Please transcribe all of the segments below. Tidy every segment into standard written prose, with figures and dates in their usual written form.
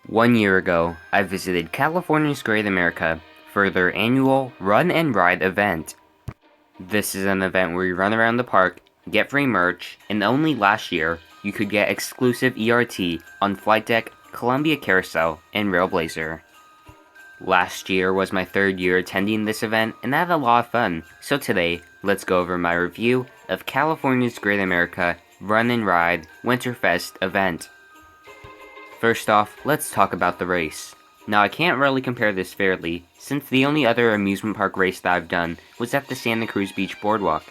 1 year ago, I visited California's Great America for their annual Run and Ride event. This is an event where you run around the park, get free merch, and only last year, you could get exclusive ERT on Flight Deck, Columbia Carousel, and RailBlazer. Last year was my 3rd year attending this event, and I had a lot of fun, so today, let's go over my review of California's Great America Run and Ride Winterfest event. First off, let's talk about the race. Now I can't really compare this fairly, since the only other amusement park race that I've done was at the Santa Cruz Beach Boardwalk.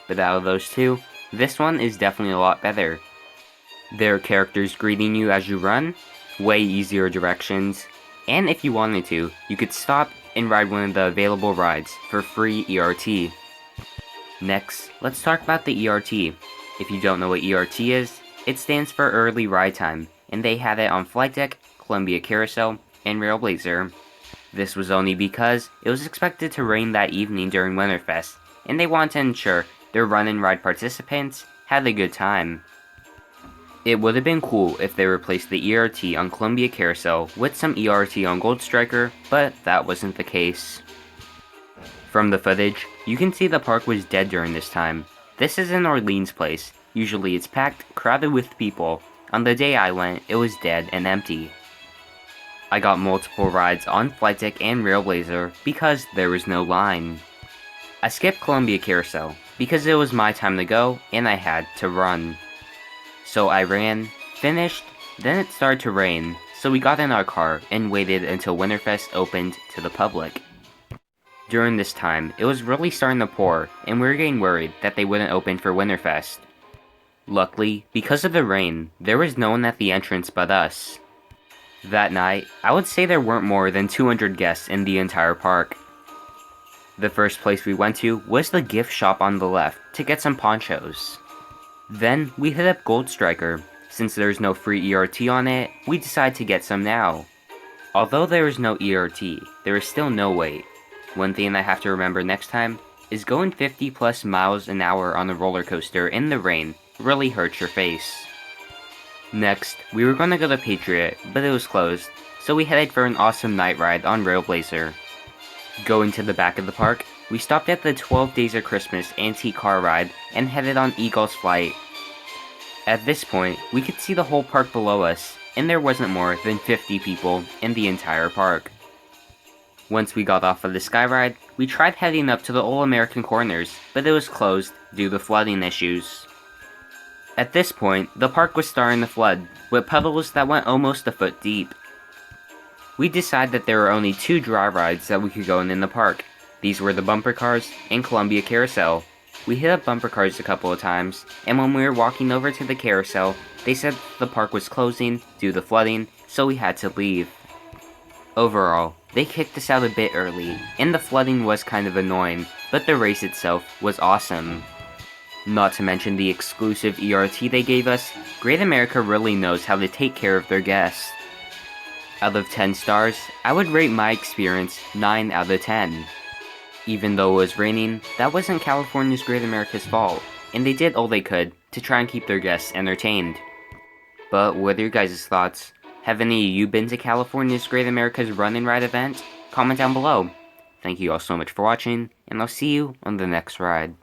But out of those two, this one is definitely a lot better. There are characters greeting you as you run, way easier directions, and if you wanted to, you could stop and ride one of the available rides for free ERT. Next, let's talk about the ERT. If you don't know what ERT is, it stands for Early Ride Time, and they had it on Flight Deck, Columbia Carousel, and RailBlazer. This was only because it was expected to rain that evening during Winterfest, and they wanted to ensure their run and ride participants had a good time. It would have been cool if they replaced the ERT on Columbia Carousel with some ERT on Gold Striker, but that wasn't the case. From the footage, you can see the park was dead during this time. This is in Orleans Place. Usually it's packed, crowded with people. On the day I went, it was dead and empty. I got multiple rides on Flight Deck and RailBlazer because there was no line. I skipped Columbia Carousel because it was my time to go and I had to run. So I ran, finished, then it started to rain, so we got in our car and waited until Winterfest opened to the public. During this time, it was really starting to pour and we were getting worried that they wouldn't open for Winterfest. Luckily, because of the rain, there was no one at the entrance but us. That night, I would say there weren't more than 200 guests in the entire park. The first place we went to was the gift shop on the left to get some ponchos. Then, we hit up Gold Striker. Since there's no free ERT on it, we decided to get some now. Although there is no ERT, there is still no wait. One thing I have to remember next time is going 50 plus miles an hour on a roller coaster in the rain really hurts your face. Next, we were gonna go to Patriot, but it was closed, so we headed for an awesome night ride on RailBlazer. Going to the back of the park, we stopped at the 12 Days of Christmas antique car ride and headed on Eagle's Flight. At this point, we could see the whole park below us, and there wasn't more than 50 people in the entire park. Once we got off of the Sky Ride, we tried heading up to the All American Corners, but it was closed due to flooding issues. At this point, the park was starting to flood, with puddles that went almost a foot deep. We decided that there were only 2 dry rides that we could go in the park. These were the bumper cars and Columbia Carousel. We hit up bumper cars a couple of times, and when we were walking over to the carousel, they said the park was closing due to flooding, so we had to leave. Overall, they kicked us out a bit early, and the flooding was kind of annoying, but the race itself was awesome. Not to mention the exclusive ERT they gave us, Great America really knows how to take care of their guests. Out of 10 stars, I would rate my experience 9 out of 10. Even though it was raining, that wasn't California's Great America's fault, and they did all they could to try and keep their guests entertained. But what are your guys' thoughts? Have any of you been to California's Great America's Run and Ride event? Comment down below. Thank you all so much for watching, and I'll see you on the next ride.